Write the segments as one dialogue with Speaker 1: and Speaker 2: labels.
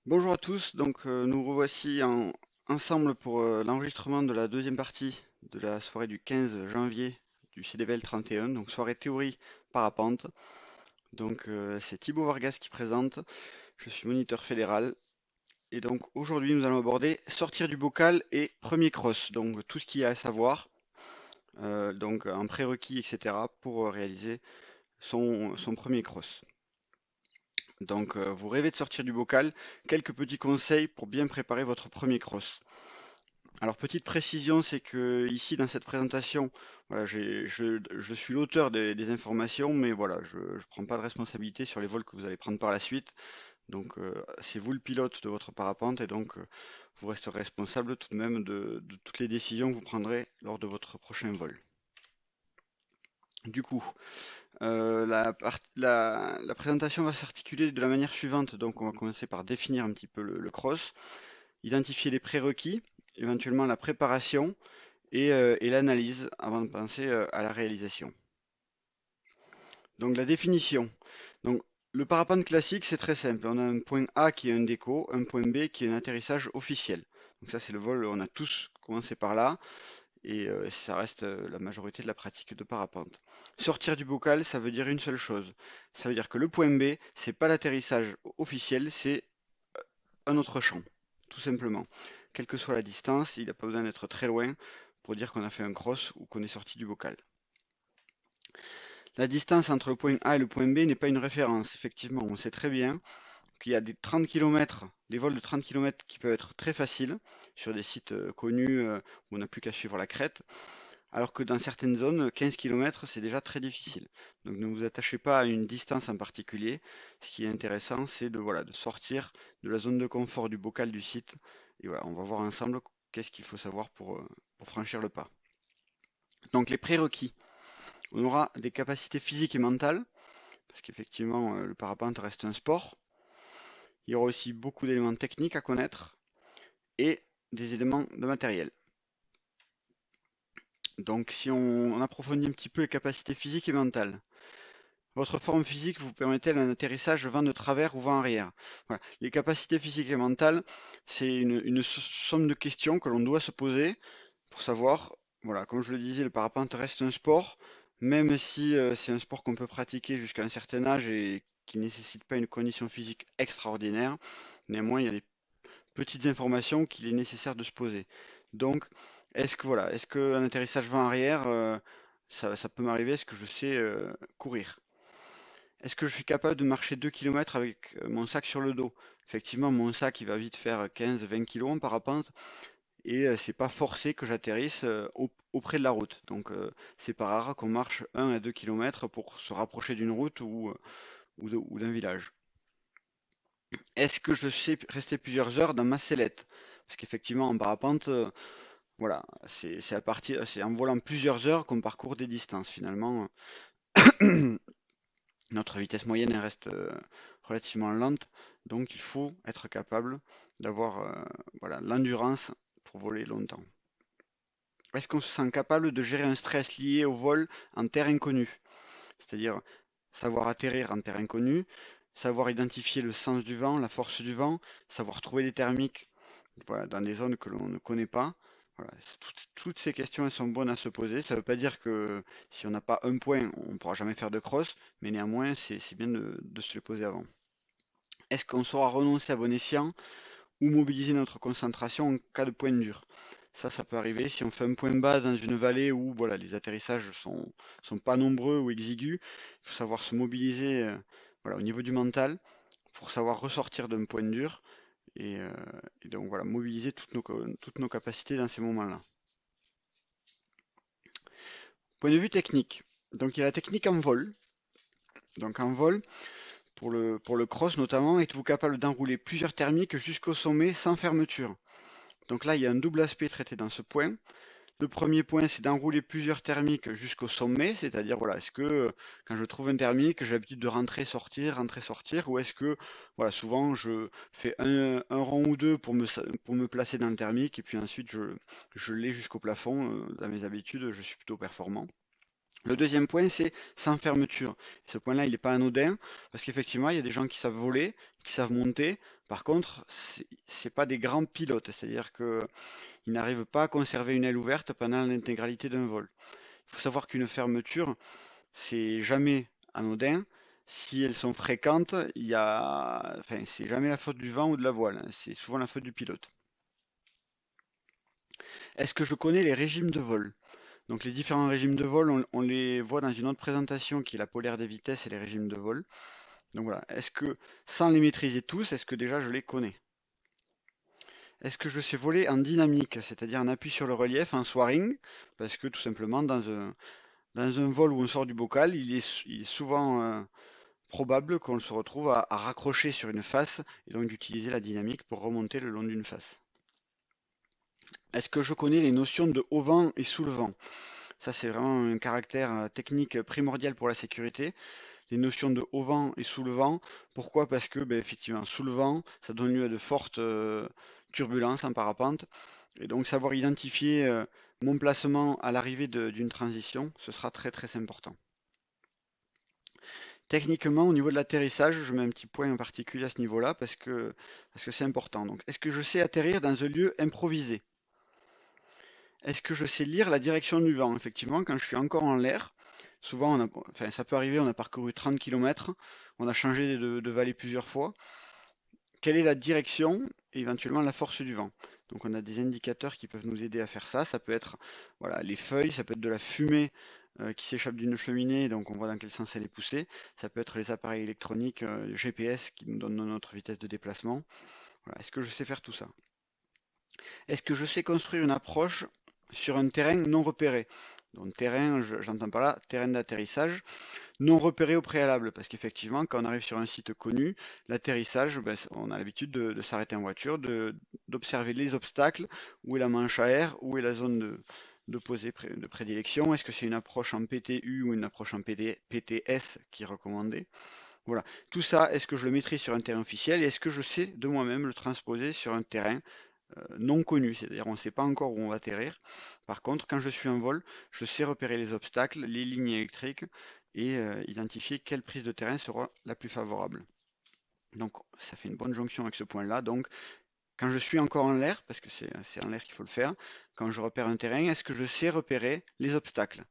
Speaker 1: Bonjour à tous, nous revoici ensemble pour l'enregistrement de la deuxième partie de la soirée du 15 janvier du CDVL 31, donc soirée théorie parapente. C'est Thibaut Vargas qui présente, je suis moniteur fédéral et donc aujourd'hui nous allons aborder sortir du bocal et premier cross, donc tout ce qu'il y a à savoir, donc un prérequis etc. pour réaliser son premier cross. Vous rêvez de sortir du bocal, quelques petits conseils pour bien préparer votre premier cross. Alors, petite précision, c'est que ici, dans cette présentation, voilà, je suis l'auteur des informations, mais voilà, je ne prends pas de responsabilité sur les vols que vous allez prendre par la suite. C'est vous le pilote de votre parapente et vous resterez responsable tout de même de toutes les décisions que vous prendrez lors de votre prochain vol. Du coup, la présentation va s'articuler de la manière suivante. Donc, on va commencer par définir un petit peu le cross, identifier les prérequis, éventuellement la préparation et l'analyse avant de penser à la réalisation. Donc la définition. Donc le parapente classique, c'est très simple. On a un point A qui est un déco, un point B qui est un atterrissage officiel. Donc ça, c'est le vol, on a tous commencé par là et ça reste la majorité de la pratique de parapente. Sortir du bocal, ça veut dire une seule chose. Ça veut dire que le point B, c'est pas l'atterrissage officiel, c'est un autre champ, tout simplement. Quelle que soit la distance, il n'a pas besoin d'être très loin pour dire qu'on a fait un cross ou qu'on est sorti du bocal. La distance entre le point A et le point B n'est pas une référence. Effectivement, on sait très bien qu'il y a des 30 km, des vols de 30 km qui peuvent être très faciles sur des sites connus où on n'a plus qu'à suivre la crête, alors que dans certaines zones, 15 km, c'est déjà très difficile. Donc ne vous attachez pas à une distance en particulier. Ce qui est intéressant, c'est de sortir de la zone de confort du bocal du site. Et voilà, on va voir ensemble qu'est-ce qu'il faut savoir pour franchir le pas. Donc les prérequis. On aura des capacités physiques et mentales, parce qu'effectivement, le parapente reste un sport. Il y aura aussi beaucoup d'éléments techniques à connaître et des éléments de matériel. Donc, si on approfondit un petit peu les capacités physiques et mentales, votre forme physique vous permet-elle un atterrissage vent de travers ou vent arrière? Voilà. Les capacités physiques et mentales, c'est une somme de questions que l'on doit se poser pour savoir, voilà, comme je le disais, le parapente reste un sport, même si c'est un sport qu'on peut pratiquer jusqu'à un certain âge et qui ne nécessite pas une condition physique extraordinaire. Néanmoins, il y a des petites informations qu'il est nécessaire de se poser. Donc, est-ce qu'un atterrissage vent arrière, ça peut m'arriver? Est-ce que je sais courir? Est-ce que je suis capable de marcher 2 km avec mon sac sur le dos? Effectivement, mon sac, il va vite faire 15-20 kg en parapente et c'est pas forcé que j'atterrisse auprès de la route. C'est pas rare qu'on marche 1 à 2 km pour se rapprocher d'une route ou d'un village. Est-ce que je sais rester plusieurs heures dans ma sellette? Parce qu'effectivement, en parapente, voilà, c'est en volant plusieurs heures qu'on parcourt des distances. Finalement, notre vitesse moyenne elle reste relativement lente, donc il faut être capable d'avoir voilà, l'endurance pour voler longtemps. Est-ce qu'on se sent capable de gérer un stress lié au vol en terre inconnue? C'est-à-dire savoir atterrir en terre inconnue, savoir identifier le sens du vent, la force du vent, savoir trouver des thermiques voilà, dans des zones que l'on ne connaît pas. Voilà, toutes ces questions elles sont bonnes à se poser. Ça ne veut pas dire que si on n'a pas un point, on ne pourra jamais faire de cross, mais néanmoins, c'est bien de se les poser avant. Est-ce qu'on saura renoncer à bon escient ou mobiliser notre concentration en cas de point dur? Ça peut arriver si on fait un point bas dans une vallée où voilà, les atterrissages sont pas nombreux ou exigus. Il faut savoir se mobiliser voilà, au niveau du mental pour savoir ressortir d'un point dur et, euh, et donc voilà, mobiliser toutes nos capacités dans ces moments-là. Point de vue technique. Donc il y a la technique en vol. Donc en vol, pour le cross notamment, êtes-vous capable d'enrouler plusieurs thermiques jusqu'au sommet sans fermeture? Donc là, il y a un double aspect traité dans ce point. Le premier point, c'est d'enrouler plusieurs thermiques jusqu'au sommet, c'est-à-dire, voilà, est-ce que quand je trouve un thermique, j'ai l'habitude de rentrer, sortir, ou est-ce que, voilà, souvent je fais un rang ou deux pour me placer dans le thermique, et puis ensuite je l'ai jusqu'au plafond, dans mes habitudes, je suis plutôt performant. Le deuxième point, c'est sans fermeture. Ce point-là, il n'est pas anodin, parce qu'effectivement, il y a des gens qui savent voler, qui savent monter. Par contre, c'est pas des grands pilotes, c'est-à-dire qu'ils n'arrivent pas à conserver une aile ouverte pendant l'intégralité d'un vol. Il faut savoir qu'une fermeture, c'est jamais anodin. Si elles sont fréquentes, enfin, c'est jamais la faute du vent ou de la voile, hein, c'est souvent la faute du pilote. Est-ce que je connais les régimes de vol? Donc les différents régimes de vol, on les voit dans une autre présentation qui est la polaire des vitesses et les régimes de vol. Donc voilà, est-ce que sans les maîtriser tous, est-ce que déjà je les connais? Est-ce que je sais voler en dynamique, c'est-à-dire en appui sur le relief, en soaring? Parce que tout simplement, dans un vol où on sort du bocal, il est souvent probable qu'on se retrouve à raccrocher sur une face et donc d'utiliser la dynamique pour remonter le long d'une face. Est-ce que je connais les notions de haut vent et sous le vent? Ça, c'est vraiment un caractère technique primordial pour la sécurité. Les notions de haut vent et sous le vent. Pourquoi? Parce que, ben, effectivement, sous le vent, ça donne lieu à de fortes turbulences en parapente. Et donc, savoir identifier mon placement à l'arrivée d'une transition, ce sera très très important. Techniquement, au niveau de l'atterrissage, je mets un petit point en particulier à ce niveau-là parce que c'est important. Donc, est-ce que je sais atterrir dans un lieu improvisé? Est-ce que je sais lire la direction du vent? Effectivement, quand je suis encore en l'air, souvent, enfin, ça peut arriver, on a parcouru 30 km, on a changé de vallée plusieurs fois. Quelle est la direction et éventuellement la force du vent? Donc, on a des indicateurs qui peuvent nous aider à faire ça. Ça peut être voilà, les feuilles, ça peut être de la fumée qui s'échappe d'une cheminée, donc on voit dans quel sens elle est poussée. Ça peut être les appareils électroniques GPS qui nous donnent notre vitesse de déplacement. Voilà. Est-ce que je sais faire tout ça? Est-ce que je sais construire une approche sur un terrain non repéré? Donc terrain, j'entends par là terrain d'atterrissage non repéré au préalable, parce qu'effectivement, quand on arrive sur un site connu, l'atterrissage, ben, on a l'habitude de s'arrêter en voiture, d'observer les obstacles, où est la manche à air, où est la zone de prédilection, est-ce que c'est une approche en PTU ou une approche en PTS qui est recommandée? Voilà, tout ça, est-ce que je le maîtrise sur un terrain officiel et est-ce que je sais de moi-même le transposer sur un terrain non connu, c'est-à-dire on ne sait pas encore où on va atterrir. Par contre, quand je suis en vol, je sais repérer les obstacles, les lignes électriques et identifier quelle prise de terrain sera la plus favorable. Donc ça fait une bonne jonction avec ce point-là. Donc quand je suis encore en l'air, parce que c'est en l'air qu'il faut le faire, quand je repère un terrain, est-ce que je sais repérer les obstacles?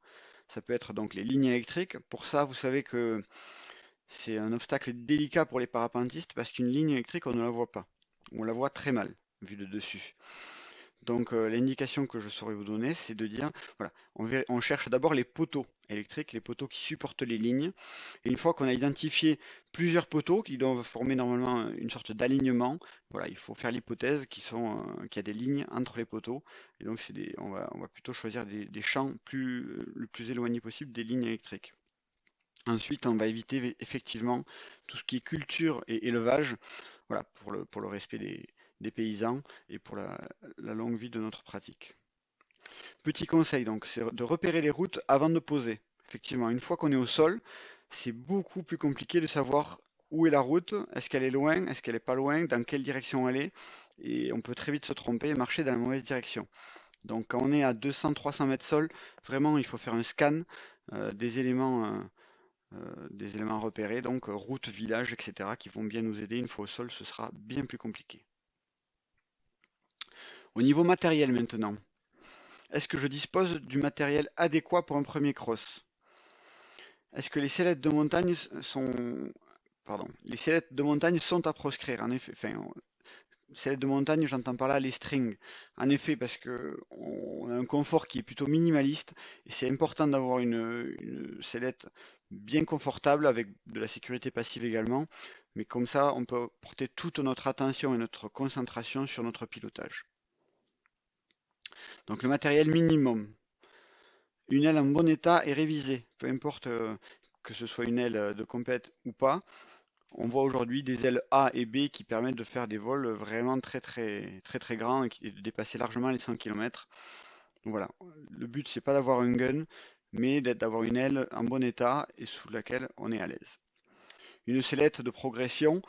Speaker 1: Ça peut être donc les lignes électriques. Pour ça, vous savez que c'est un obstacle délicat pour les parapentistes parce qu'une ligne électrique, on ne la voit pas. On la voit très mal, vue de dessus. Donc l'indication que je saurais vous donner, c'est de dire, voilà, on cherche d'abord les poteaux électriques, les poteaux qui supportent les lignes. Et une fois qu'on a identifié plusieurs poteaux qui doivent former normalement une sorte d'alignement, voilà, il faut faire l'hypothèse qu'il y a des lignes entre les poteaux. Et donc on va plutôt choisir des champs le plus éloignés possible des lignes électriques. Ensuite, on va éviter effectivement tout ce qui est culture et élevage, voilà, pour le respect des paysans et pour la longue vie de notre pratique. Petit conseil donc, c'est de repérer les routes avant de poser. Effectivement, une fois qu'on est au sol, c'est beaucoup plus compliqué de savoir où est la route, est-ce qu'elle est loin, est-ce qu'elle est pas loin, dans quelle direction elle est, et on peut très vite se tromper et marcher dans la mauvaise direction. Donc quand on est à 200-300 mètres sol, vraiment il faut faire un scan des éléments repérés, donc route, village, etc., qui vont bien nous aider. Une fois au sol, ce sera bien plus compliqué. Au niveau matériel maintenant, est-ce que je dispose du matériel adéquat pour un premier cross? Est-ce que les sellettes de montagne sont... Pardon, les sellettes de montagne sont à proscrire, en effet. Enfin, sellettes de montagne, j'entends par là les strings. En effet, parce que on a un confort qui est plutôt minimaliste et c'est important d'avoir une sellette bien confortable avec de la sécurité passive également. Mais comme ça, on peut porter toute notre attention et notre concentration sur notre pilotage. Donc le matériel minimum. Une aile en bon état et révisée, peu importe que ce soit une aile de compète ou pas. On voit aujourd'hui des ailes A et B qui permettent de faire des vols vraiment très très très très grands et de dépasser largement les 100 km. Donc voilà, le but c'est pas d'avoir un gun, mais d'avoir une aile en bon état et sous laquelle on est à l'aise. Une sellette de progression,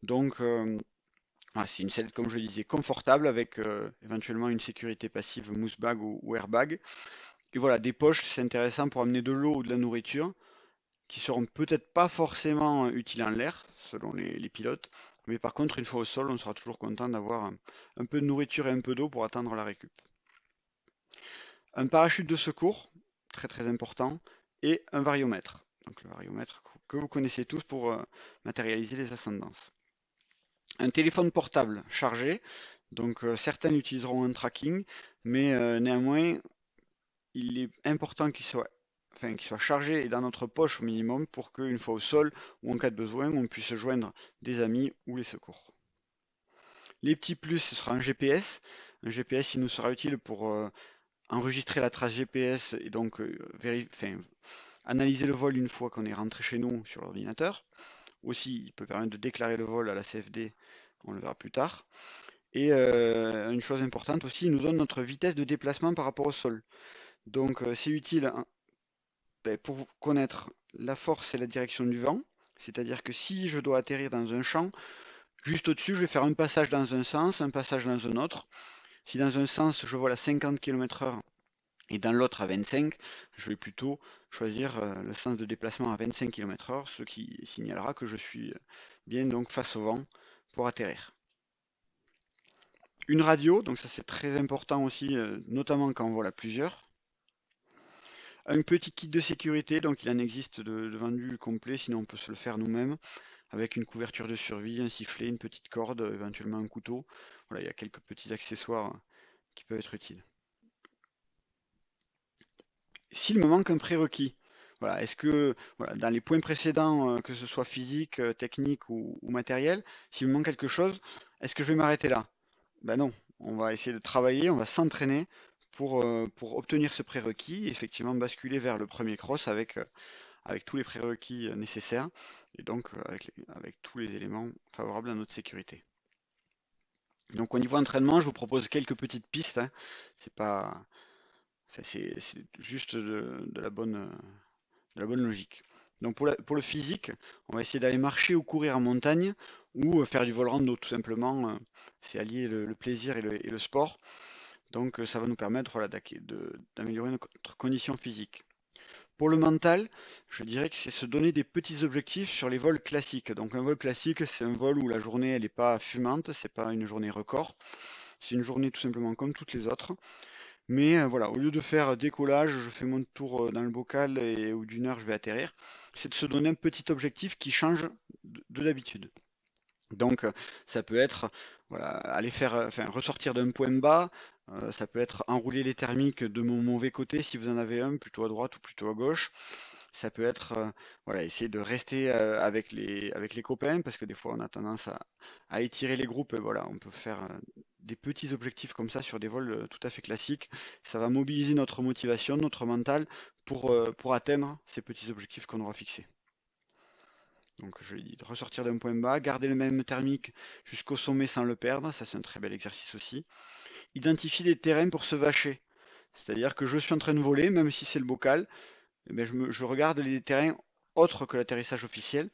Speaker 1: donc voilà, c'est une sellette comme je le disais confortable avec éventuellement une sécurité passive mousse bag ou airbag Et voilà, des poches, c'est intéressant pour amener de l'eau ou de la nourriture, qui seront peut-être pas forcément utiles en l'air, selon les pilotes, mais par contre, une fois au sol, on sera toujours content d'avoir un peu de nourriture et un peu d'eau pour atteindre la récup. Un parachute de secours, très très important, et un variomètre. Donc le variomètre que vous connaissez tous pour matérialiser les ascendances. Un téléphone portable chargé, donc certains utiliseront un tracking, mais néanmoins, il est important qu'il soit chargé et dans notre poche au minimum pour qu'une fois au sol ou en cas de besoin, on puisse joindre des amis ou les secours. Les petits plus, ce sera un GPS. Un GPS, il nous sera utile pour enregistrer la trace GPS et donc analyser le vol une fois qu'on est rentré chez nous sur l'ordinateur. Aussi, il peut permettre de déclarer le vol à la CFD, on le verra plus tard. Et une chose importante aussi, il nous donne notre vitesse de déplacement par rapport au sol. Donc c'est utile pour connaître la force et la direction du vent. C'est-à-dire que si je dois atterrir dans un champ, juste au-dessus, je vais faire un passage dans un sens, un passage dans un autre. Si dans un sens, je vole à 50 km/h et dans l'autre à 25, je vais plutôt choisir le sens de déplacement à 25 km/h, ce qui signalera que je suis bien donc face au vent pour atterrir. Une radio, donc ça c'est très important aussi, notamment quand on vole à plusieurs. Un petit kit de sécurité, donc il en existe de vendus complets, sinon on peut se le faire nous-mêmes, avec une couverture de survie, un sifflet, une petite corde, éventuellement un couteau. Voilà, il y a quelques petits accessoires qui peuvent être utiles. S'il me manque un prérequis, voilà, est-ce que voilà, dans les points précédents, que ce soit physique, technique ou matériel, s'il me manque quelque chose, est-ce que je vais m'arrêter là? Ben non, on va essayer de travailler, on va s'entraîner pour obtenir ce prérequis et effectivement basculer vers le premier cross avec tous les prérequis nécessaires et donc avec tous les éléments favorables à notre sécurité. Donc au niveau entraînement, je vous propose quelques petites pistes, hein. C'est pas, c'est juste de la bonne logique. Donc pour le physique, on va essayer d'aller marcher ou courir en montagne ou faire du vol rando tout simplement. C'est allier le plaisir et le sport. Donc ça va nous permettre voilà, d'améliorer notre condition physique. Pour le mental, je dirais que c'est se donner des petits objectifs sur les vols classiques. Donc un vol classique, c'est un vol où la journée elle n'est pas fumante, c'est pas une journée record, c'est une journée tout simplement comme toutes les autres. Mais voilà, au lieu de faire décollage, je fais mon tour dans le bocal et au bout d'une heure je vais atterrir, c'est de se donner un petit objectif qui change de d'habitude. Donc ça peut être voilà, aller faire, enfin, ressortir d'un point bas, ça peut être enrouler les thermiques de mon mauvais côté si vous en avez un, plutôt à droite ou plutôt à gauche. Ça peut être voilà, essayer de rester avec les copains parce que des fois on a tendance à étirer les groupes. Et voilà, on peut faire des petits objectifs comme ça sur des vols tout à fait classiques. Ça va mobiliser notre motivation, notre mental pour atteindre ces petits objectifs qu'on aura fixés. Donc je l'ai dit, de ressortir d'un point bas, garder le même thermique jusqu'au sommet sans le perdre, ça c'est un très bel exercice aussi. Identifier des terrains pour se vacher. C'est-à-dire que je suis en train de voler, même si c'est le bocal, eh ben, je regarde les terrains autres que l'atterrissage officiel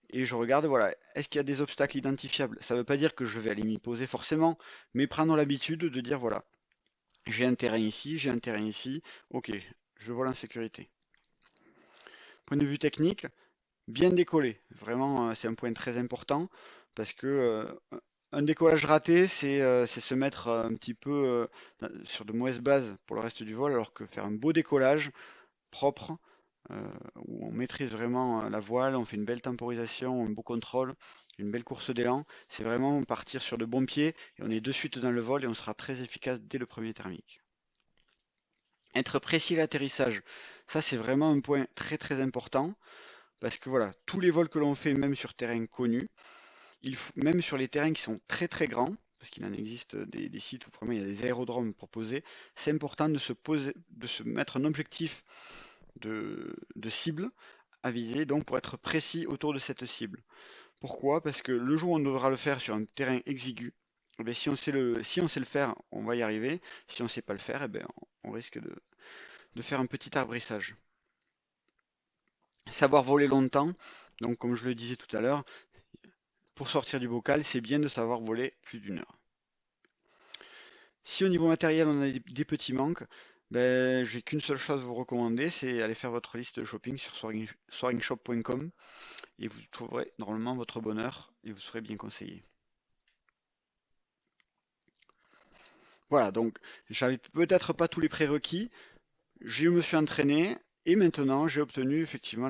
Speaker 1: et je regarde, voilà, est-ce qu'il y a des obstacles identifiables? Ça ne veut pas dire que je vais aller m'y poser forcément, mais prendre l'habitude de dire, voilà, j'ai un terrain ici, ok, je vole en sécurité. Point de vue technique, bien décoller. Vraiment, c'est un point très important parce que un décollage raté, c'est se mettre un petit peu sur de mauvaises bases pour le reste du vol, alors que faire un beau décollage propre, où on maîtrise vraiment la voile, on fait une belle temporisation, un beau contrôle, une belle course d'élan. C'est vraiment partir sur de bons pieds et on est de suite dans le vol et on sera très efficace dès le premier thermique. Être précis à l'atterrissage, ça c'est vraiment un point très très important parce que voilà, tous les vols que l'on fait, même sur terrain connu, même sur les terrains qui sont très très grands, parce qu'il en existe des sites où vraiment il y a des aérodromes proposés, c'est important de se mettre un objectif de cible à viser, donc pour être précis autour de cette cible. Pourquoi? Parce que le jour où on devra le faire sur un terrain exigu, eh bien, si on sait le faire, on va y arriver. Si on ne sait pas le faire, eh bien, on risque de faire un petit arbrissage. Savoir voler longtemps, donc comme je le disais tout à l'heure, pour sortir du bocal, c'est bien de savoir voler plus d'une heure. Si au niveau matériel on a des petits manques, Ben, j'ai qu'une seule chose à vous recommander, c'est aller faire votre liste de shopping sur soaringshop.com et vous trouverez normalement votre bonheur et vous serez bien conseillé. Voilà, donc j'avais peut-être pas tous les prérequis, je me suis entraîné et maintenant j'ai obtenu effectivement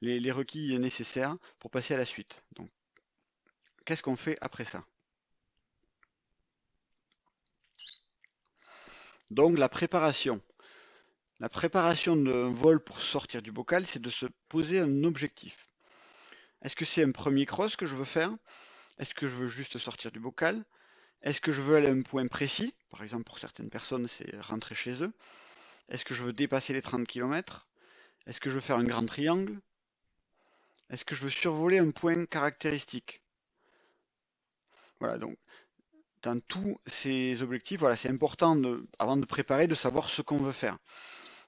Speaker 1: les requis nécessaires pour passer à la suite. Donc, qu'est-ce qu'on fait après ça? Donc, la préparation. La préparation d'un vol pour sortir du bocal, c'est de se poser un objectif. Est-ce que c'est un premier cross que je veux faire? Est-ce que je veux juste sortir du bocal? Est-ce que je veux aller à un point précis? Par exemple, pour certaines personnes, c'est rentrer chez eux. Est-ce que je veux dépasser les 30 km? Est-ce que je veux faire un grand triangle? Est-ce que je veux survoler un point caractéristique? Voilà, donc dans tous ces objectifs, voilà, c'est important avant de préparer, de savoir ce qu'on veut faire.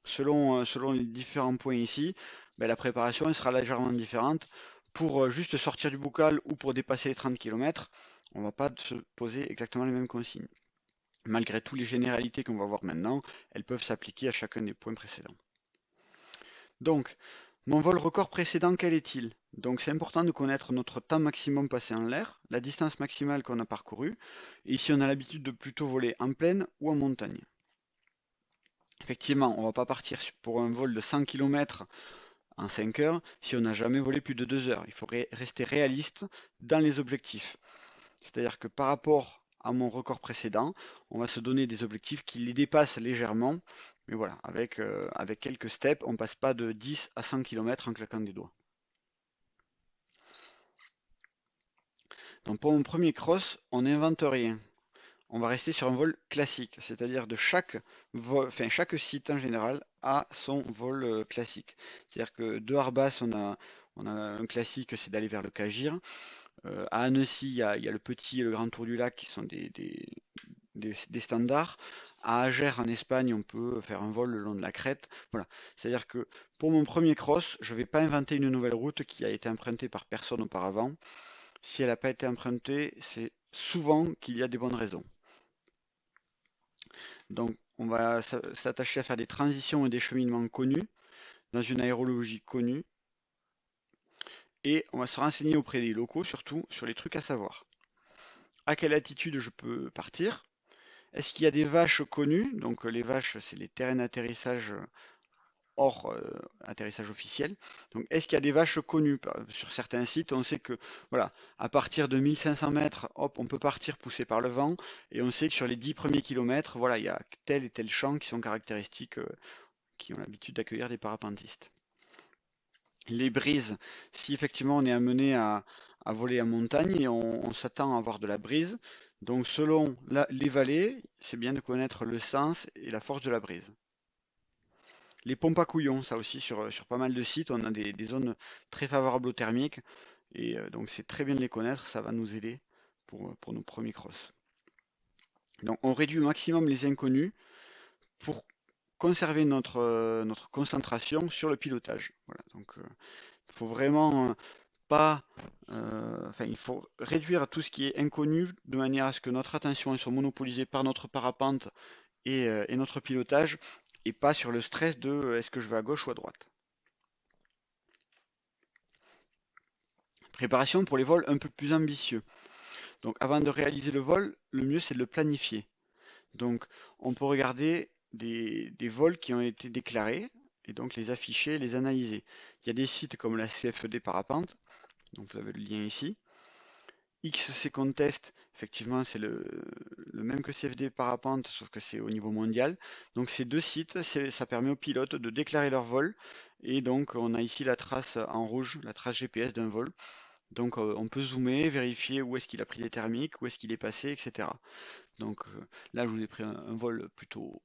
Speaker 1: Selon les différents points ici, ben, la préparation elle sera légèrement différente. Pour juste sortir du bocal ou pour dépasser les 30 km, on ne va pas se poser exactement les mêmes consignes. Malgré toutes les généralités qu'on va voir maintenant, elles peuvent s'appliquer à chacun des points précédents. Donc, mon vol record précédent, quel est-il? Donc, c'est important de connaître notre temps maximum passé en l'air, la distance maximale qu'on a parcourue, et si on a l'habitude de plutôt voler en plaine ou en montagne. Effectivement, on ne va pas partir pour un vol de 100 km en 5 heures si on n'a jamais volé plus de 2 heures. Il faut rester réaliste dans les objectifs. C'est-à-dire que par rapport à mon record précédent, on va se donner des objectifs qui les dépassent légèrement. Mais voilà, avec quelques steps, on ne passe pas de 10 à 100 km en claquant des doigts. Donc pour mon premier cross, on n'invente rien. On va rester sur un vol classique, c'est-à-dire de chaque vol, enfin chaque site en général a son vol classique. C'est-à-dire que de Arbas, on a un classique, c'est d'aller vers le Cagir. À Annecy, il y a le petit et le grand tour du lac qui sont des standards. À Ager, en Espagne, on peut faire un vol le long de la crête. Voilà. C'est-à-dire que pour mon premier cross, je ne vais pas inventer une nouvelle route qui a été empruntée par personne auparavant. Si elle n'a pas été empruntée, c'est souvent qu'il y a des bonnes raisons. Donc, on va s'attacher à faire des transitions et des cheminements connus, dans une aérologie connue, et on va se renseigner auprès des locaux, surtout sur les trucs à savoir. À quelle altitude je peux partir? Est-ce qu'il y a des vaches connues? Donc, les vaches, c'est les terrains d'atterrissage hors atterrissage officiel. Donc, est-ce qu'il y a des vaches connues? Sur certains sites, on sait que, voilà, à partir de 1500 mètres, hop, on peut partir poussé par le vent, et on sait que sur les 10 premiers kilomètres, voilà, il y a tel et tel champ qui sont caractéristiques, qui ont l'habitude d'accueillir des parapentistes. Les brises, si effectivement on est amené à voler en montagne et on s'attend à avoir de la brise, donc selon les vallées, c'est bien de connaître le sens et la force de la brise. Les pompes à couillons, ça aussi sur pas mal de sites, on a des zones très favorables aux thermiques et donc c'est très bien de les connaître, ça va nous aider pour nos premiers crosses. Donc on réduit au maximum les inconnus pour conserver notre concentration sur le pilotage. Voilà, donc il faut vraiment pas, enfin, il faut réduire tout ce qui est inconnu de manière à ce que notre attention soit monopolisée par notre parapente et notre pilotage et pas sur le stress de est-ce que je vais à gauche ou à droite. Préparation pour les vols un peu plus ambitieux. Donc avant de réaliser le vol, le mieux c'est de le planifier. Donc on peut regarder des vols qui ont été déclarés et donc les afficher, les analyser. Il y a des sites comme la CFD Parapente, donc vous avez le lien ici. XC Contest, effectivement, c'est le même que CFD Parapente, sauf que c'est au niveau mondial. Donc ces deux sites, ça permet aux pilotes de déclarer leur vol. Et donc on a ici la trace en rouge, la trace GPS d'un vol. Donc on peut zoomer, vérifier où est-ce qu'il a pris les thermiques, où est-ce qu'il est passé, etc. Donc là, je vous ai pris un vol plutôt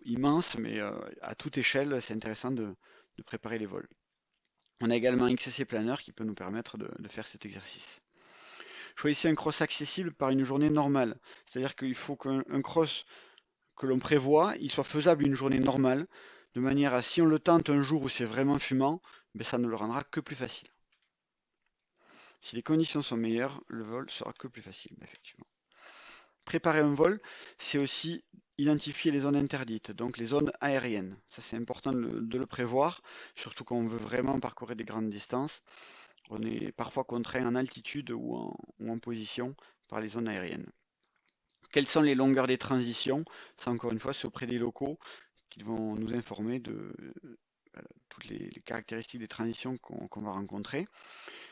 Speaker 1: immense, mais à toute échelle, c'est intéressant de préparer les vols. On a également XC Planner qui peut nous permettre de faire cet exercice. Choisissez un cross accessible par une journée normale. C'est-à-dire qu'il faut qu'un cross que l'on prévoit, il soit faisable une journée normale, de manière à si on le tente un jour où c'est vraiment fumant, ben ça ne le rendra que plus facile. Si les conditions sont meilleures, le vol sera que plus facile, effectivement. préparer un vol, c'est aussi identifier les zones interdites, donc les zones aériennes. Ça, c'est important de le prévoir, surtout quand on veut vraiment parcourir des grandes distances. On est parfois contraint en altitude ou en position par les zones aériennes. Quelles sont les longueurs des transitions? Ça, encore une fois, c'est auprès des locaux qui vont nous informer de toutes les caractéristiques des transitions qu'on va rencontrer.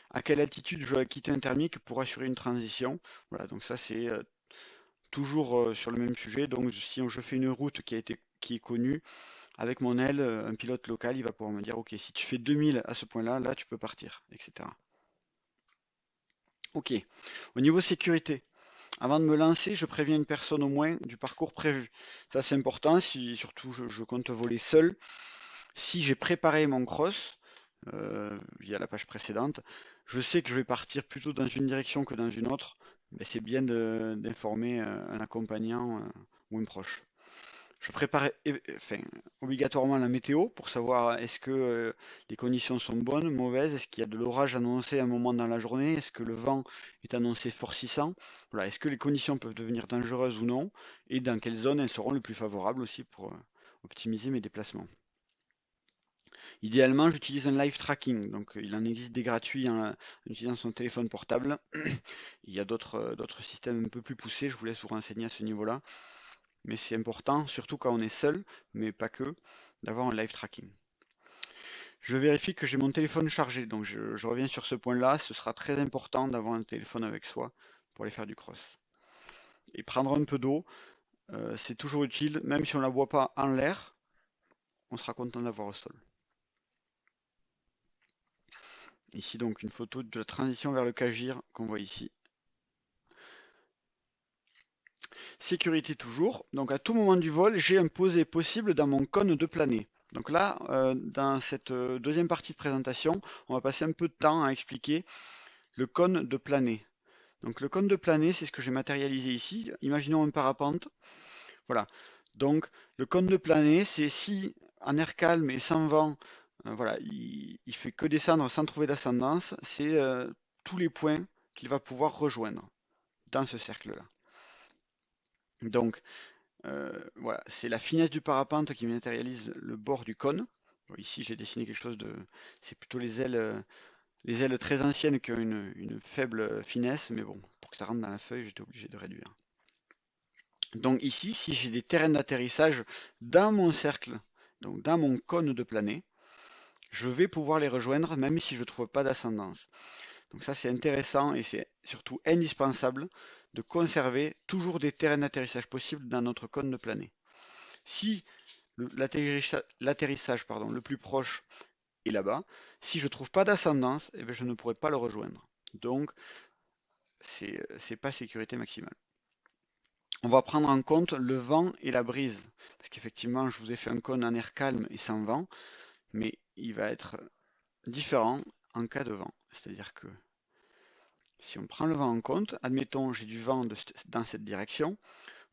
Speaker 1: À quelle altitude je dois quitter un thermique pour assurer une transition? Voilà, donc ça c'est toujours sur le même sujet. Donc si je fais une route qui est connue, avec mon aile, un pilote local, il va pouvoir me dire, ok, si tu fais 2000 à ce point-là, là tu peux partir, etc. Ok. Au niveau sécurité, avant de me lancer, je préviens une personne au moins du parcours prévu. Ça c'est important, si surtout je compte voler seul. Si j'ai préparé mon cross, via la page précédente, je sais que je vais partir plutôt dans une direction que dans une autre, mais c'est bien d'informer un accompagnant ou un proche. Je prépare enfin, obligatoirement la météo pour savoir est-ce que les conditions sont bonnes, mauvaises, est-ce qu'il y a de l'orage annoncé à un moment dans la journée, est-ce que le vent est annoncé forcissant, voilà, est-ce que les conditions peuvent devenir dangereuses ou non, et dans quelles zones elles seront les plus favorables aussi pour optimiser mes déplacements. Idéalement, j'utilise un live tracking, donc il en existe des gratuits en utilisant son téléphone portable. Il y a d'autres systèmes un peu plus poussés, je vous laisse vous renseigner à ce niveau-là. Mais c'est important, surtout quand on est seul, mais pas que, d'avoir un live tracking. Je vérifie que j'ai mon téléphone chargé, donc je reviens sur ce point-là. Ce sera très important d'avoir un téléphone avec soi pour aller faire du cross. Et prendre un peu d'eau, c'est toujours utile, même si on ne la boit pas en l'air, on sera content d'avoir au sol. Ici donc une photo de la transition vers le Kagir qu'on voit ici. Sécurité toujours. Donc à tout moment du vol, j'ai un posé possible dans mon cône de planée. Donc là, dans cette deuxième partie de présentation, on va passer un peu de temps à expliquer le cône de planée. Donc le cône de planée, c'est ce que j'ai matérialisé ici. Imaginons un parapente. Voilà. Donc le cône de planée, c'est si en air calme et sans vent, voilà, il fait que descendre sans trouver d'ascendance, c'est tous les points qu'il va pouvoir rejoindre dans ce cercle-là. Donc voilà, c'est la finesse du parapente qui matérialise le bord du cône. Bon, ici, j'ai dessiné quelque chose de... C'est plutôt les ailes très anciennes qui ont une faible finesse, mais bon, pour que ça rentre dans la feuille, j'étais obligé de réduire. Donc ici, si j'ai des terrains d'atterrissage dans mon cercle, donc dans mon cône de planée, je vais pouvoir les rejoindre même si je ne trouve pas d'ascendance. Donc ça, c'est intéressant et c'est surtout indispensable de conserver toujours des terrains d'atterrissage possibles dans notre cône de planée. Si l'atterrissage le plus proche est là-bas, si je ne trouve pas d'ascendance, eh bien, je ne pourrai pas le rejoindre. Donc, c'est pas sécurité maximale. On va prendre en compte le vent et la brise. Parce qu'effectivement, je vous ai fait un cône en air calme et sans vent, mais il va être différent en cas de vent. C'est-à-dire que si on prend le vent en compte, admettons j'ai du vent dans cette direction,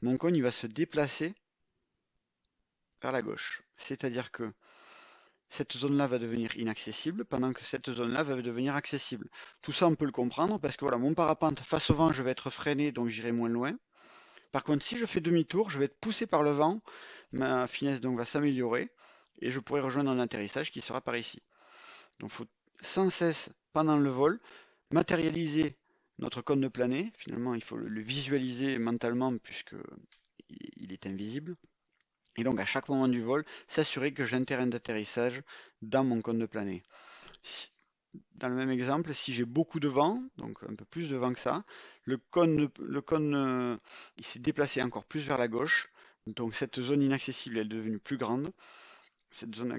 Speaker 1: mon cône il va se déplacer vers la gauche. C'est-à-dire que cette zone-là va devenir inaccessible pendant que cette zone-là va devenir accessible. Tout ça, on peut le comprendre parce que voilà, mon parapente face au vent, je vais être freiné, donc j'irai moins loin. Par contre, si je fais demi-tour, je vais être poussé par le vent, ma finesse donc va s'améliorer et je pourrai rejoindre un atterrissage qui sera par ici. Donc, il faut sans cesse, pendant le vol, matérialiser notre cône de planée. Finalement, il faut le visualiser mentalement puisque il est invisible. Et donc à chaque moment du vol, s'assurer que j'ai un terrain d'atterrissage dans mon cône de planée. Dans le même exemple, si j'ai beaucoup de vent, donc un peu plus de vent que ça, le cône il s'est déplacé encore plus vers la gauche. Donc cette zone inaccessible elle est devenue plus grande. Cette zone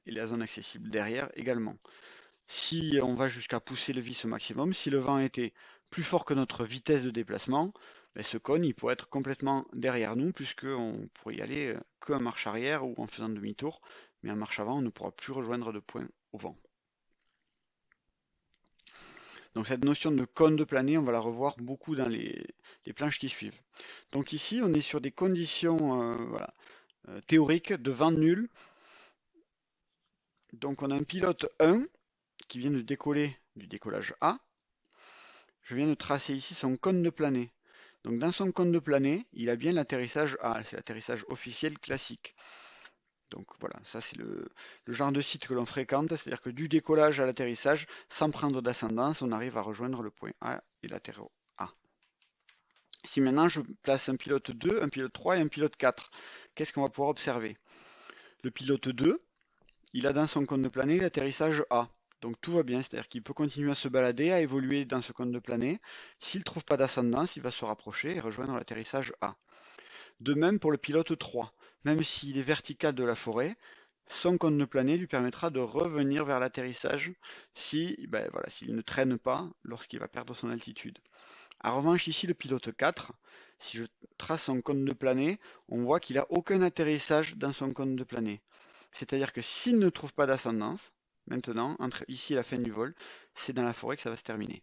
Speaker 1: et la zone accessible derrière également. Si on va jusqu'à pousser le vis au maximum, si le vent était plus fort que notre vitesse de déplacement, ben ce cône il pourrait être complètement derrière nous puisqu'on pourrait y aller qu'en marche arrière ou en faisant demi-tour, mais en marche avant on ne pourra plus rejoindre de point au vent. Donc cette notion de cône de planée, on va la revoir beaucoup dans les planches qui suivent. Donc ici on est sur des conditions théoriques de vent nul. Donc on a un pilote 1 qui vient de décoller du décollage A. Je viens de tracer ici son cône de planée. Donc dans son cône de planée, il a bien l'atterrissage A, c'est l'atterrissage officiel classique. Donc voilà, ça c'est le genre de site que l'on fréquente, c'est-à-dire que du décollage à l'atterrissage, sans prendre d'ascendance, on arrive à rejoindre le point A et l'atterro A. Si maintenant je place un pilote 2, un pilote 3 et un pilote 4, qu'est-ce qu'on va pouvoir observer? Le pilote 2, il a dans son cône de planée l'atterrissage A. Donc tout va bien, c'est-à-dire qu'il peut continuer à se balader, à évoluer dans ce cône de planée. S'il ne trouve pas d'ascendance, il va se rapprocher et rejoindre l'atterrissage A. De même pour le pilote 3. Même s'il est vertical de la forêt, son cône de planée lui permettra de revenir vers l'atterrissage s'il ne traîne pas lorsqu'il va perdre son altitude. En revanche, ici, le pilote 4, si je trace son cône de planée, on voit qu'il n'a aucun atterrissage dans son cône de planée. C'est-à-dire que s'il ne trouve pas d'ascendance, maintenant, entre ici et la fin du vol, c'est dans la forêt que ça va se terminer.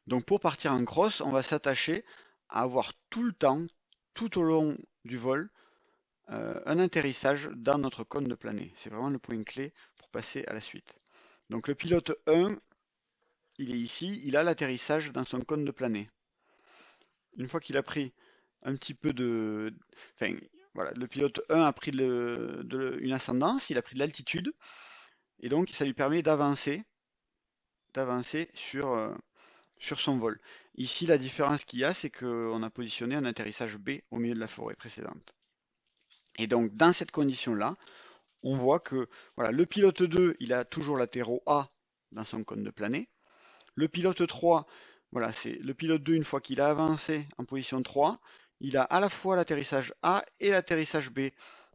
Speaker 1: Donc pour partir en cross, on va s'attacher à avoir tout le temps, tout au long du vol, un atterrissage dans notre cône de planée. C'est vraiment le point clé pour passer à la suite. Donc le pilote 1, il est ici, il a l'atterrissage dans son cône de planée. Une fois qu'il a pris un petit peu de... Enfin, voilà, le pilote 1 a pris une ascendance, il a pris de l'altitude, et donc ça lui permet d'avancer sur son vol. Ici, la différence qu'il y a, c'est qu'on a positionné un atterrissage B au milieu de la forêt précédente. Et donc, dans cette condition-là, on voit que voilà, le pilote 2, il a toujours l'atterro A dans son cône de planée. Le pilote 3, voilà, c'est le pilote 2, une fois qu'il a avancé en position 3, il a à la fois l'atterrissage A et l'atterrissage B.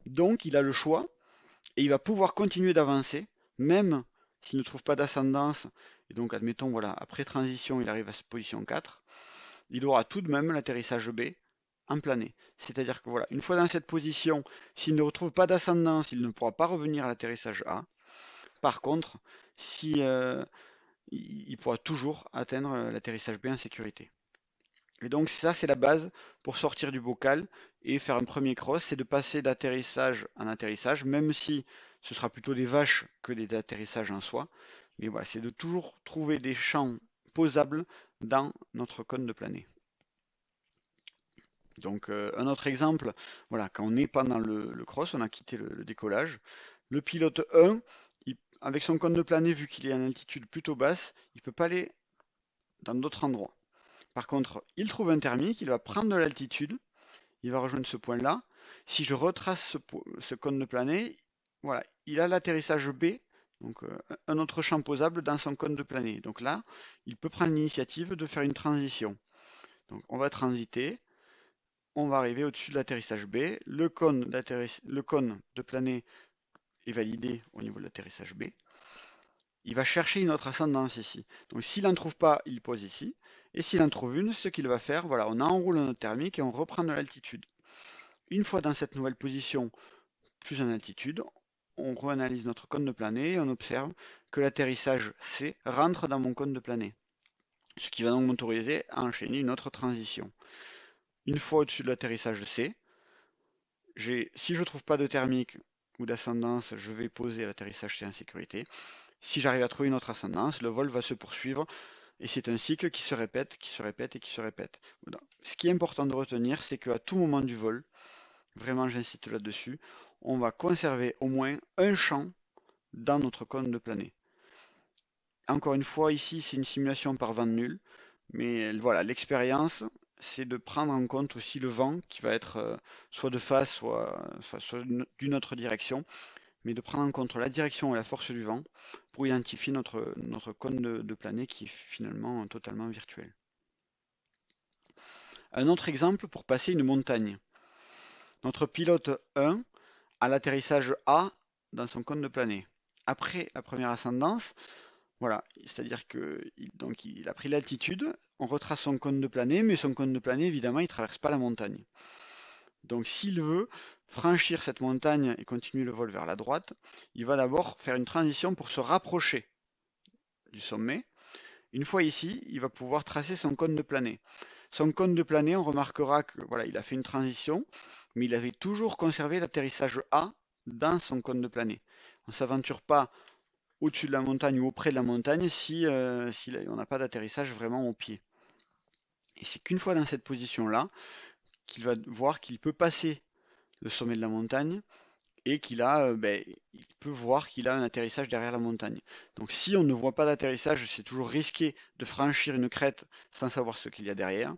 Speaker 1: Donc, il a le choix et il va pouvoir continuer d'avancer, même s'il ne trouve pas d'ascendance. Et donc, admettons, voilà, après transition, il arrive à cette position 4. Il aura tout de même l'atterrissage B en planée. C'est-à-dire que voilà, une fois dans cette position, s'il ne retrouve pas d'ascendance, il ne pourra pas revenir à l'atterrissage A. Par contre, si, il pourra toujours atteindre l'atterrissage B en sécurité. Et donc ça, c'est la base pour sortir du bocal et faire un premier cross, c'est de passer d'atterrissage en atterrissage, même si ce sera plutôt des vaches que des atterrissages en soi. Mais voilà, c'est de toujours trouver des champs posables dans notre cône de planée. Donc un autre exemple, voilà, quand on est pendant le cross, on a quitté le décollage. Le pilote 1, avec son cône de planée, vu qu'il est en altitude plutôt basse, il ne peut pas aller dans d'autres endroits. Par contre, il trouve un thermique, il va prendre de l'altitude, il va rejoindre ce point-là. Si je retrace ce cône de planée, voilà, il a l'atterrissage B, donc un autre champ posable dans son cône de planée. Donc là, il peut prendre l'initiative de faire une transition. Donc on va transiter, on va arriver au-dessus de l'atterrissage B. Le cône de planée est validé au niveau de l'atterrissage B. Il va chercher une autre ascendance ici. Donc s'il n'en trouve pas, il pose ici. Et s'il en trouve une, ce qu'il va faire, voilà, on enroule notre thermique et on reprend de l'altitude. Une fois dans cette nouvelle position, plus en altitude, on reanalyse notre cône de planée et on observe que l'atterrissage C rentre dans mon cône de planée. Ce qui va donc m'autoriser à enchaîner une autre transition. Une fois au-dessus de l'atterrissage C, si je ne trouve pas de thermique ou d'ascendance, je vais poser l'atterrissage C en sécurité. Si j'arrive à trouver une autre ascendance, le vol va se poursuivre et c'est un cycle qui se répète, qui se répète et qui se répète. Ce qui est important de retenir, c'est qu'à tout moment du vol, vraiment j'insiste là-dessus, on va conserver au moins un champ dans notre cône de planée. Encore une fois, ici c'est une simulation par vent nul, mais voilà, l'expérience, c'est de prendre en compte aussi le vent qui va être soit de face, soit d'une autre direction, mais de prendre en compte la direction et la force du vent pour identifier notre cône de planée qui est finalement totalement virtuel. Un autre exemple pour passer une montagne. Notre pilote 1 a l'atterrissage A dans son cône de planée. Après la première ascendance, voilà, c'est-à-dire qu'il a pris l'altitude, on retrace son cône de planée, mais son cône de planée, évidemment, il ne traverse pas la montagne. Donc s'il veut franchir cette montagne et continuer le vol vers la droite, il va d'abord faire une transition pour se rapprocher du sommet. Une fois ici, il va pouvoir tracer son cône de planée. Son cône de planée, on remarquera que voilà, il a fait une transition, mais il avait toujours conservé l'atterrissage A dans son cône de planée. On ne s'aventure pas au-dessus de la montagne ou auprès de la montagne si on n'a pas d'atterrissage vraiment au pied. Et c'est qu'une fois dans cette position-là qu'il va voir qu'il peut passer le sommet de la montagne et il peut voir qu'il a un atterrissage derrière la montagne. Donc si on ne voit pas d'atterrissage, c'est toujours risqué de franchir une crête sans savoir ce qu'il y a derrière.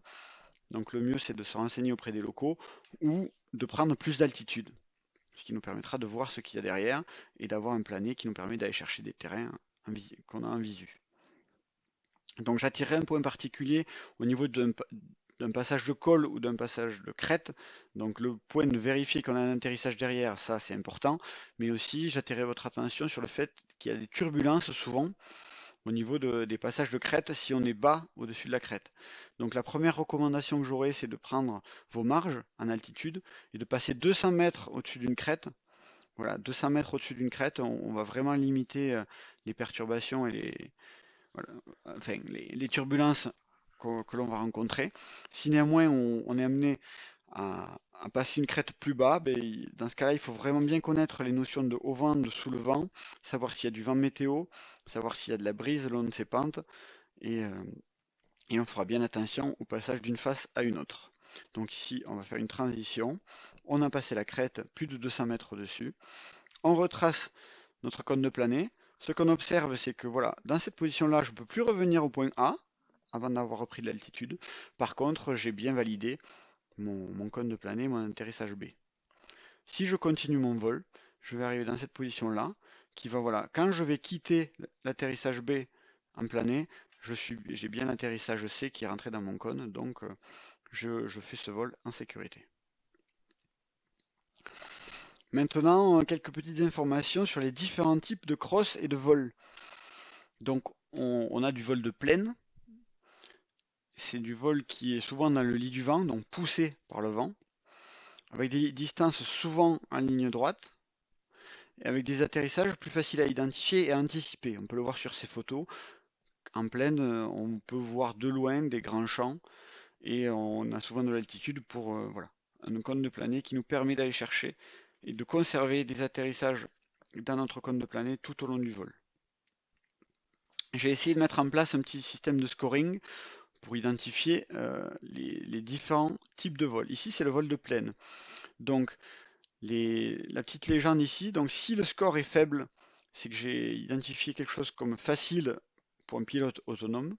Speaker 1: Donc le mieux, c'est de se renseigner auprès des locaux ou de prendre plus d'altitude, ce qui nous permettra de voir ce qu'il y a derrière et d'avoir un plané qui nous permet d'aller chercher des terrains qu'on a en visu. Donc j'attirerai un point particulier au niveau d'un passage de col ou d'un passage de crête. Donc le point de vérifier qu'on a un atterrissage derrière, ça c'est important. Mais aussi j'attirerai votre attention sur le fait qu'il y a des turbulences souvent au niveau des passages de crête si on est bas au-dessus de la crête. Donc la première recommandation que j'aurai, c'est de prendre vos marges en altitude et de passer 200 mètres au-dessus d'une crête. Voilà, 200 mètres au-dessus d'une crête, on va vraiment limiter les perturbations et les turbulences que l'on va rencontrer. Si néanmoins on est amené à passer une crête plus bas, dans ce cas-là, il faut vraiment bien connaître les notions de haut vent, de sous le vent, savoir s'il y a du vent météo, savoir s'il y a de la brise le long de ces pentes, et, euh, et on fera bien attention au passage d'une face à une autre. Donc ici, on va faire une transition. On a passé la crête, plus de 200 mètres au-dessus. On retrace notre cône de planée. Ce qu'on observe, c'est que voilà, dans cette position-là, je ne peux plus revenir au point A avant d'avoir repris de l'altitude. Par contre, j'ai bien validé mon cône de planée, mon atterrissage B. Si je continue mon vol, je vais arriver dans cette position-là, qui va, voilà, quand je vais quitter l'atterrissage B en planée, j'ai bien l'atterrissage C qui est rentré dans mon cône, donc je fais ce vol en sécurité. Maintenant, quelques petites informations sur les différents types de cross et de vol. Donc, on a du vol de plaine. C'est du vol qui est souvent dans le lit du vent, donc poussé par le vent, avec des distances souvent en ligne droite, et avec des atterrissages plus faciles à identifier et à anticiper. On peut le voir sur ces photos. En plaine, on peut voir de loin des grands champs, et on a souvent de l'altitude pour voilà, un cône de planée qui nous permet d'aller chercher et de conserver des atterrissages dans notre cône de planée tout au long du vol. J'ai essayé de mettre en place un petit système de scoring pour identifier les différents types de vols. Ici, c'est le vol de plaine. Donc, la petite légende ici, donc si le score est faible, c'est que j'ai identifié quelque chose comme facile pour un pilote autonome.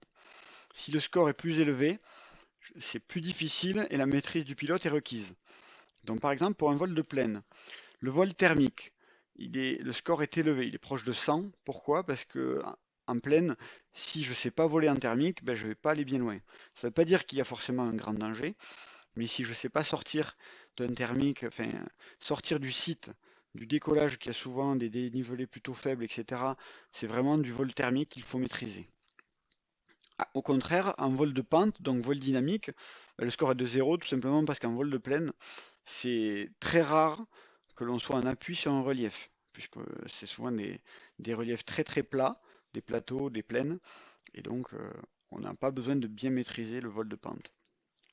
Speaker 1: Si le score est plus élevé, c'est plus difficile et la maîtrise du pilote est requise. Donc par exemple, pour un vol de plaine, le vol thermique, le score est élevé, il est proche de 100. Pourquoi? Parce que en plaine, si je ne sais pas voler en thermique, je ne vais pas aller bien loin. Ça ne veut pas dire qu'il y a forcément un grand danger, mais si je ne sais pas sortir d'un thermique, enfin sortir du site, du décollage qui a souvent des dénivelés plutôt faibles, etc., c'est vraiment du vol thermique qu'il faut maîtriser. Au contraire, en vol de pente, donc vol dynamique, le score est de 0 tout simplement parce qu'en vol de plaine, c'est très rare que l'on soit en appui sur un relief, puisque c'est souvent des reliefs très très plats, des plateaux, des plaines, et donc on n'a pas besoin de bien maîtriser le vol de pente.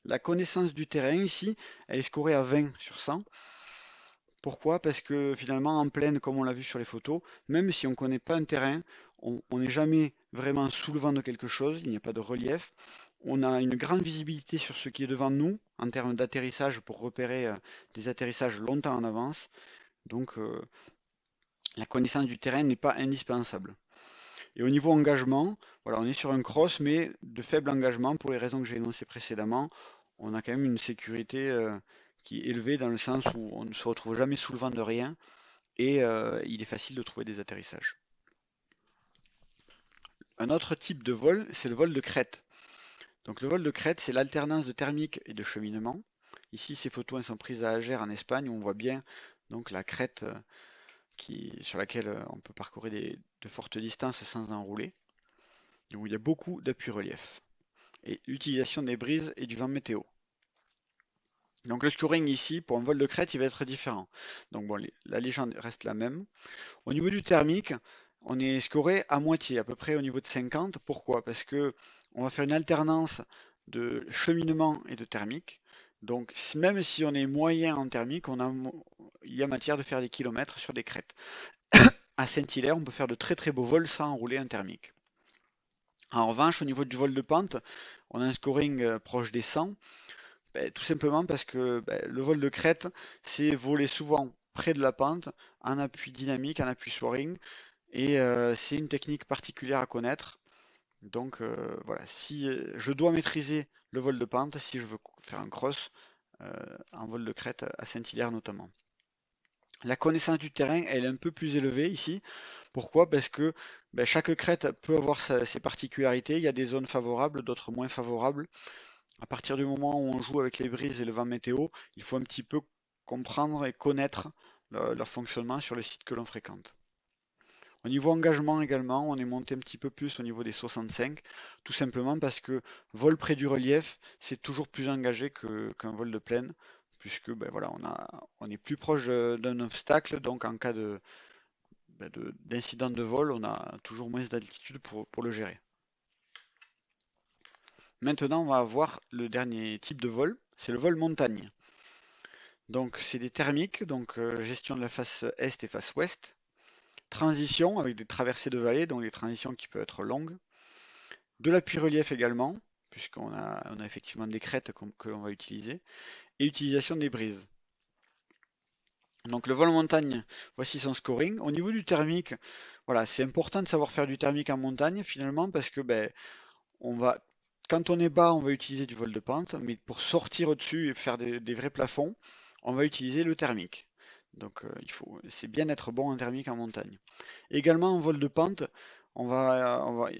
Speaker 1: La connaissance du terrain ici, elle est scorée à 20 sur 100. Pourquoi? Parce que finalement en plaine, comme on l'a vu sur les photos, même si on ne connaît pas un terrain, on n'est jamais vraiment sous le vent de quelque chose, il n'y a pas de relief. On a une grande visibilité sur ce qui est devant nous en termes d'atterrissage pour repérer des atterrissages longtemps en avance. Donc la connaissance du terrain n'est pas indispensable. Et au niveau engagement, voilà, on est sur un cross, mais de faible engagement pour les raisons que j'ai énoncées précédemment. On a quand même une sécurité qui est élevée dans le sens où on ne se retrouve jamais sous le vent de rien et il est facile de trouver des atterrissages. Un autre type de vol, c'est le vol de crête. Donc le vol de crête, c'est l'alternance de thermique et de cheminement. Ici, ces photos elles sont prises à Agère en Espagne, où on voit bien donc la crête sur laquelle on peut parcourir de fortes distances sans enrouler, et où il y a beaucoup d'appui-relief. Et l'utilisation des brises et du vent météo. Donc le scoring ici, pour un vol de crête, il va être différent. Donc bon, la légende reste la même. Au niveau du thermique, on est scoré à moitié, à peu près au niveau de 50. Pourquoi? Parce que on va faire une alternance de cheminement et de thermique. Donc même si on est moyen en thermique, il y a matière de faire des kilomètres sur des crêtes. à Saint-Hilaire, on peut faire de très très beaux vols sans enrouler un thermique. En revanche, au niveau du vol de pente, on a un scoring proche des 100, tout simplement parce que le vol de crête, c'est voler souvent près de la pente, en appui dynamique, en appui soaring, et c'est une technique particulière à connaître. Donc voilà, si je dois maîtriser le vol de pente, si je veux faire un cross en vol de crête à Saint-Hilaire notamment. La connaissance du terrain, elle est un peu plus élevée ici. Pourquoi? Parce que chaque crête peut avoir ses particularités. Il y a des zones favorables, d'autres moins favorables. À partir du moment où on joue avec les brises et le vent météo, il faut un petit peu comprendre et connaître leur fonctionnement sur le site que l'on fréquente. Au niveau engagement également, on est monté un petit peu plus au niveau des 65, tout simplement parce que vol près du relief, c'est toujours plus engagé qu'un vol de plaine, puisque voilà, on est plus proche d'un obstacle, donc en cas d'incident de vol, on a toujours moins d'altitude pour le gérer. Maintenant, on va voir le dernier type de vol, c'est le vol montagne. Donc, c'est des thermiques, donc gestion de la face est et face ouest. Transition avec des traversées de vallée, donc des transitions qui peuvent être longues. De l'appui-relief également, puisqu'on a effectivement des crêtes que l'on va utiliser. Et utilisation des brises. Donc, le vol montagne, voici son scoring. Au niveau du thermique, voilà, c'est important de savoir faire du thermique en montagne finalement, parce que on va, quand on est bas, on va utiliser du vol de pente, mais pour sortir au-dessus et faire des vrais plafonds, on va utiliser le thermique. Donc c'est bien d'être bon en thermique en montagne. Également en vol de pente,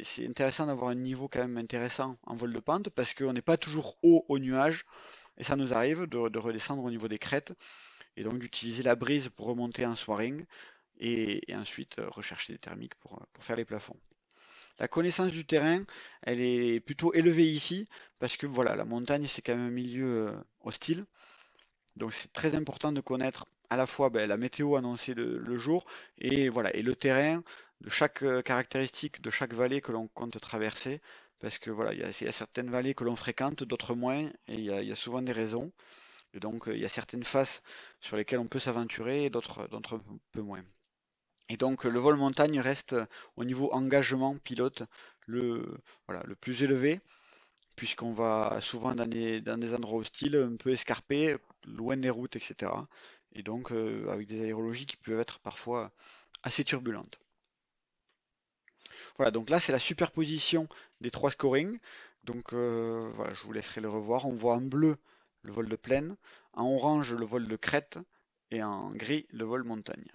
Speaker 1: c'est intéressant d'avoir un niveau quand même intéressant en vol de pente parce qu'on n'est pas toujours haut au nuage et ça nous arrive de redescendre au niveau des crêtes et donc d'utiliser la brise pour remonter en soaring et ensuite rechercher des thermiques pour faire les plafonds. La connaissance du terrain, elle est plutôt élevée ici, parce que voilà, la montagne, c'est quand même un milieu hostile. Donc c'est très important de connaître à la fois la météo annoncée le jour et voilà, et le terrain de chaque caractéristique de chaque vallée que l'on compte traverser. Parce que voilà, il y a certaines vallées que l'on fréquente, d'autres moins, et il y a souvent des raisons. Et donc il y a certaines faces sur lesquelles on peut s'aventurer et d'autres un peu moins. Et donc le vol montagne reste au niveau engagement pilote le, voilà, le plus élevé, puisqu'on va souvent dans des endroits hostiles, un peu escarpés, loin des routes, etc. Et donc avec des aérologies qui peuvent être parfois assez turbulentes. Voilà, donc là c'est la superposition des trois scorings. Donc voilà, je vous laisserai le revoir. On voit en bleu le vol de plaine, en orange le vol de crête et en gris le vol montagne.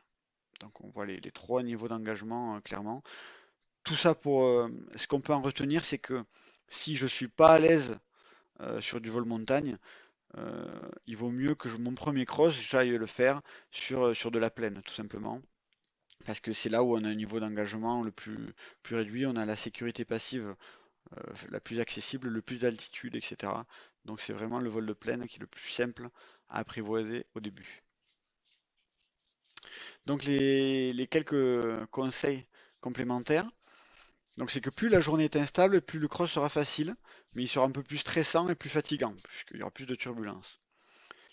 Speaker 1: Donc on voit les trois niveaux d'engagement clairement. Tout ça pour ce qu'on peut en retenir, c'est que si je suis pas à l'aise sur du vol montagne, il vaut mieux que mon premier cross, j'aille le faire sur de la plaine, tout simplement. Parce que c'est là où on a un niveau d'engagement plus réduit, on a la sécurité passive la plus accessible, le plus d'altitude, etc. Donc c'est vraiment le vol de plaine qui est le plus simple à apprivoiser au début. Donc les quelques conseils complémentaires. Donc c'est que plus la journée est instable, plus le cross sera facile, mais il sera un peu plus stressant et plus fatigant, puisqu'il y aura plus de turbulences.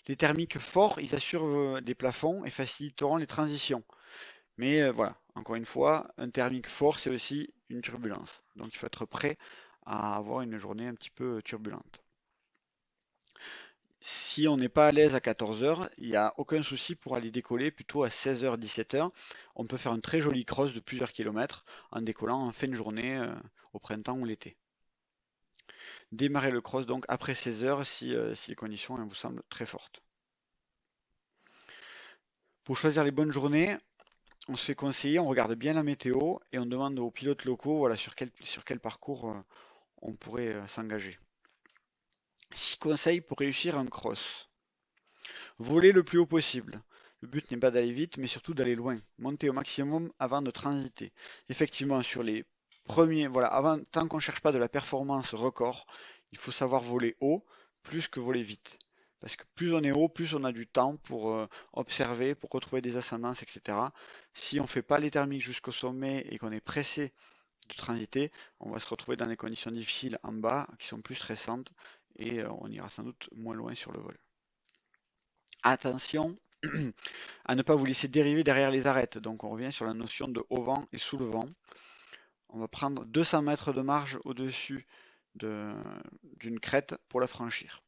Speaker 1: Les thermiques forts, ils assurent des plafonds et faciliteront les transitions. Mais voilà, encore une fois, un thermique fort, c'est aussi une turbulence. Donc il faut être prêt à avoir une journée un petit peu turbulente. Si on n'est pas à l'aise à 14 heures, il n'y a aucun souci pour aller décoller plutôt à 16 h, 17 h. On peut faire un très joli cross de plusieurs kilomètres en décollant en fin de journée au printemps ou l'été. Démarrer le cross donc après 16 heures si les conditions vous semblent très fortes. Pour choisir les bonnes journées, on se fait conseiller, on regarde bien la météo et on demande aux pilotes locaux voilà, sur quel parcours on pourrait s'engager. 6 conseils pour réussir un cross. Voler le plus haut possible. Le but n'est pas d'aller vite, mais surtout d'aller loin. Monter au maximum avant de transiter. Effectivement, sur les premiers, voilà, tant qu'on ne cherche pas de la performance record, il faut savoir voler haut plus que voler vite. Parce que plus on est haut, plus on a du temps pour observer, pour retrouver des ascendances, etc. Si on ne fait pas les thermiques jusqu'au sommet et qu'on est pressé de transiter, on va se retrouver dans des conditions difficiles en bas qui sont plus stressantes et on ira sans doute moins loin sur le vol. Attention, À ne pas vous laisser dériver derrière les arêtes. Donc on revient sur la notion de haut vent et sous le vent. On va prendre 200 mètres de marge au-dessus d'une crête pour la franchir.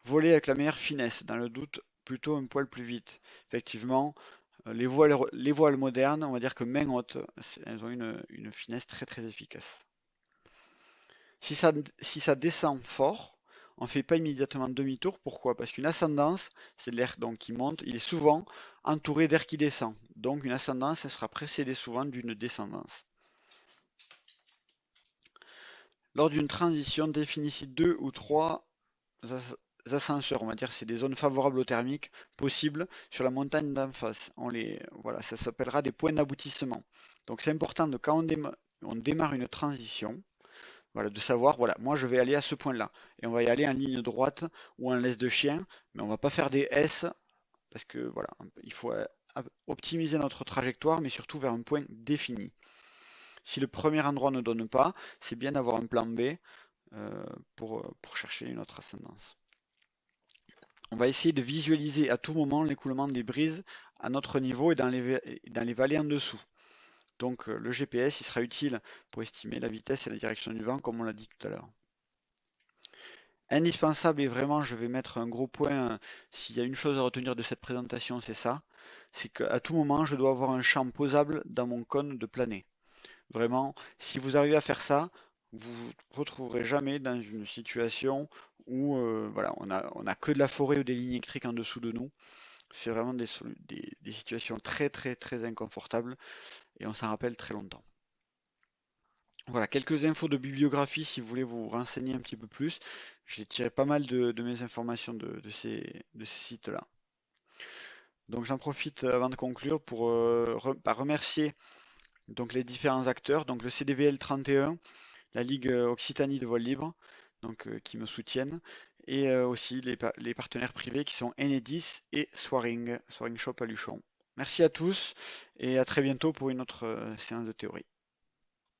Speaker 1: Voler avec la meilleure finesse, dans le doute plutôt un poil plus vite. Effectivement, les voiles modernes, on va dire que main haute, elles ont une finesse très très efficace. Si ça descend fort, on ne fait pas immédiatement demi-tour. Pourquoi? Parce qu'une ascendance, c'est l'air donc qui monte, il est souvent entouré d'air qui descend. Donc une ascendance, elle sera précédée souvent d'une descendance. Lors d'une transition, définissez 2 ou 3 ascenseurs, on va dire, c'est des zones favorables au thermique possibles sur la montagne d'en face. Voilà, ça s'appellera des points d'aboutissement. Donc c'est important de quand on démarre une transition, voilà, de savoir, voilà, moi je vais aller à ce point-là. Et on va y aller en ligne droite ou en laisse de chien, mais on va pas faire des S parce que voilà, il faut optimiser notre trajectoire, mais surtout vers un point défini. Si le premier endroit ne donne pas, c'est bien d'avoir un plan B pour chercher une autre ascendance. On va essayer de visualiser à tout moment l'écoulement des brises à notre niveau et dans les vallées en dessous. Donc le GPS il sera utile pour estimer la vitesse et la direction du vent, comme on l'a dit tout à l'heure. Indispensable et vraiment, je vais mettre un gros point, s'il y a une chose à retenir de cette présentation, c'est ça, c'est qu'à tout moment, je dois avoir un champ posable dans mon cône de planer. Vraiment, si vous arrivez à faire ça, vous vous retrouverez jamais dans une situation où voilà, on a que de la forêt ou des lignes électriques en dessous de nous. C'est vraiment des situations très très très inconfortables et on s'en rappelle très longtemps. Voilà, quelques infos de bibliographie si vous voulez vous renseigner un petit peu plus. J'ai tiré pas mal de mes informations de ces sites-là. Donc j'en profite avant de conclure pour remercier donc les différents acteurs, donc le CDVL 31, la Ligue Occitanie de vol libre, donc qui me soutiennent, et aussi les partenaires privés qui sont Enedis et Soaring Shop à Luchon. Merci à tous et à très bientôt pour une autre séance de théorie.